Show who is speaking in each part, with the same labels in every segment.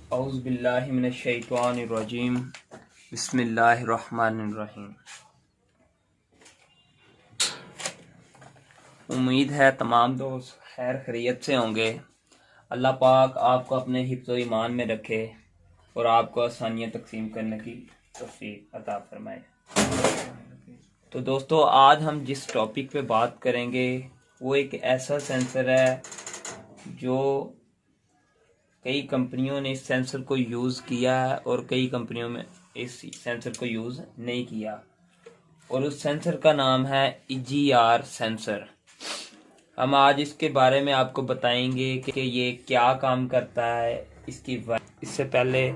Speaker 1: औज़ु बिल्लाहि मिनश्शैतानिर्रजीम बिस्मिल्लाहिर्रहमानिर्रहीम। उम्मीद है तमाम दोस्त खैर खैरियत से होंगे। अल्लाह पाक आपको अपने हिफ्ज़ ईमान में रखे और आपको आसानियाँ तकसीम करने की तौफ़ीक अता फरमाए। तो दोस्तों, आज हम जिस टॉपिक पे बात करेंगे वो एक ऐसा सेंसर है जो कई कंपनियों ने इस सेंसर को यूज़ किया है और कई कंपनियों में इस सेंसर को यूज़ नहीं किया, और उस सेंसर का नाम है EGR सेंसर। हम आज इसके बारे में आपको बताएंगे कि ये क्या काम करता है। इससे पहले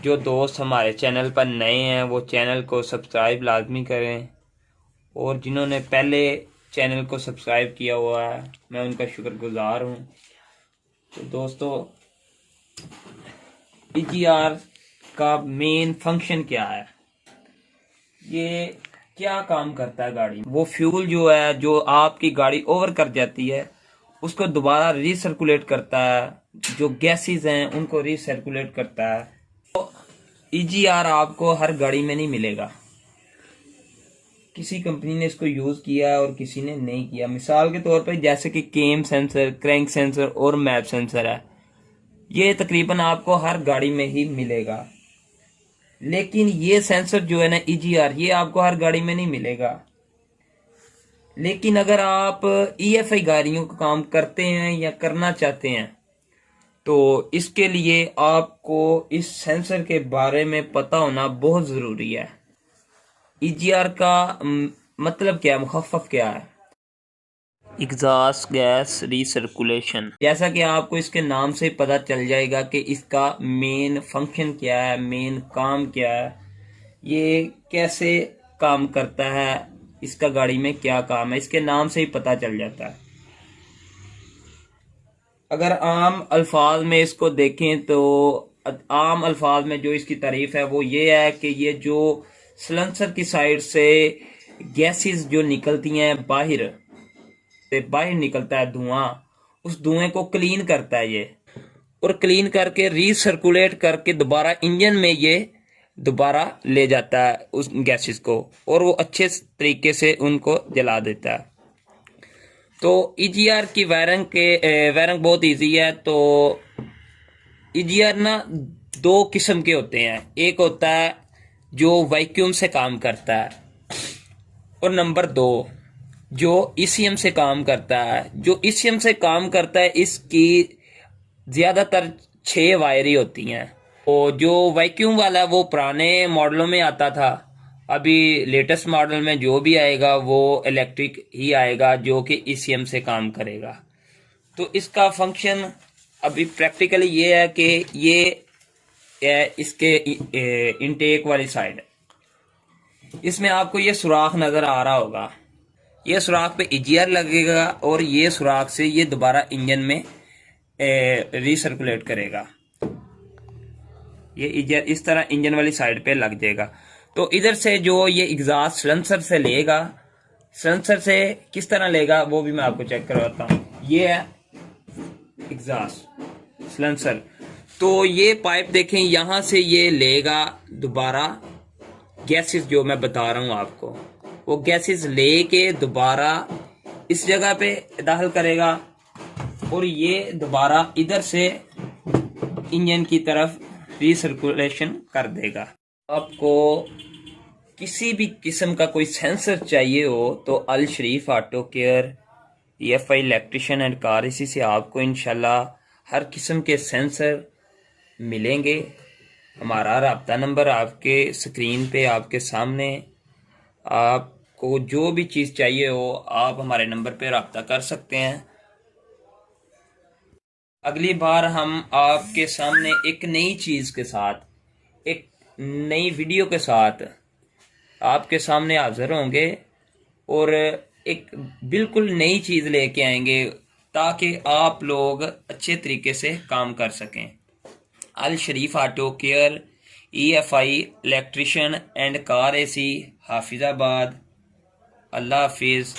Speaker 1: जो दोस्त हमारे चैनल पर नए हैं वो चैनल को सब्सक्राइब लाजमी करें, और जिन्होंने पहले चैनल को सब्सक्राइब किया हुआ है मैं उनका शुक्रगुजार हूँ। तो दोस्तों, EGR का मेन फंक्शन क्या है, ये क्या काम करता है गाड़ी में। वो फ्यूल जो है, जो आपकी गाड़ी ओवर कर जाती है उसको दोबारा रीसर्कुलेट करता है, जो गैसेस हैं उनको रीसर्कुलेट करता है। तो EGR आपको हर गाड़ी में नहीं मिलेगा, किसी कंपनी ने इसको यूज किया है और किसी ने नहीं किया। मिसाल के तौर पर जैसे कि केम सेंसर, क्रैंक सेंसर और मैप सेंसर है, ये तकरीबन आपको हर गाड़ी में ही मिलेगा। लेकिन ये सेंसर जो है ना EGR, ये आपको हर गाड़ी में नहीं मिलेगा। लेकिन अगर आप EFI गाड़ियों का काम करते हैं या करना चाहते हैं तो इसके लिए आपको इस सेंसर के बारे में पता होना बहुत ज़रूरी है। EGR का मतलब क्या है, मुखफ़फ़ क्या है? Exhaust gas recirculation. जैसा कि आपको इसके नाम से पता चल जाएगा कि इसका मेन फंक्शन क्या है, मेन काम क्या है, ये कैसे काम करता है, इसका गाड़ी में क्या काम है, इसके नाम से ही पता चल जाता है। अगर आम अल्फाज में इसको देखें तो आम अल्फाज में जो इसकी तारीफ है वो ये है कि ये जो सलेंसर की साइड से गैसेस जो निकलती हैं बाहर से, बाहर निकलता है धुआं, उस धुएं को क्लीन करता है ये, और क्लीन करके रीसर्कुलेट करके दोबारा इंजन में ये दोबारा ले जाता है उस गैसेस को, और वो अच्छे तरीके से उनको जला देता है। तो EGR की वायरिंग बहुत इजी है। तो EGR ना दो किस्म के होते हैं, एक होता है जो वैक्यूम से काम करता है, और नंबर दो जो ECM से काम करता है। जो ECM से काम करता है इसकी ज्यादातर 6 वायरी होती हैं, और जो वैक्यूम वाला है वो पुराने मॉडलों में आता था। अभी लेटेस्ट मॉडल में जो भी आएगा वो इलेक्ट्रिक ही आएगा जो कि ECM से काम करेगा। तो इसका फंक्शन अभी प्रैक्टिकली ये है कि ये इसके इनटेक वाली साइड, इसमें आपको ये सुराख नजर आ रहा होगा, ये सुराख पे EGR लगेगा और ये सुराख से ये दोबारा इंजन में रीसर्कुलेट करेगा। ये EGR इस तरह इंजन वाली साइड पे लग जाएगा। तो इधर से जो ये एग्जॉस्ट सिलेंसर से लेगा, सिलेंसर से किस तरह लेगा वो भी मैं आपको चेक करवाता हूँ। ये है एग्जॉस्ट सिलेंसर, तो ये पाइप देखें, यहां से ये लेगा दोबारा गैसेस, जो मैं बता रहा हूं आपको, वो गैसेस लेके दोबारा इस जगह पे दाखिल करेगा, और ये दोबारा इधर से इंजन की तरफ रीसर्कुलेशन कर देगा। आपको किसी भी किस्म का कोई सेंसर चाहिए हो तो Al Sharif auto care, EFI electrician and car, इसी से आपको इंशाल्लाह हर किस्म के सेंसर मिलेंगे। हमारा राब्ता नंबर आपके स्क्रीन पे आपके सामने, आपको जो भी चीज़ चाहिए हो आप हमारे नंबर पे राब्ता कर सकते हैं। अगली बार हम आपके सामने एक नई चीज़ के साथ, एक नई वीडियो के साथ आपके सामने हाजिर होंगे, और एक बिल्कुल नई चीज़ लेके आएंगे ताकि आप लोग अच्छे तरीके से काम कर सकें। Al Sharif auto care, EFI electrician and car AC, Hafizabad. अल्लाह हाफिज़।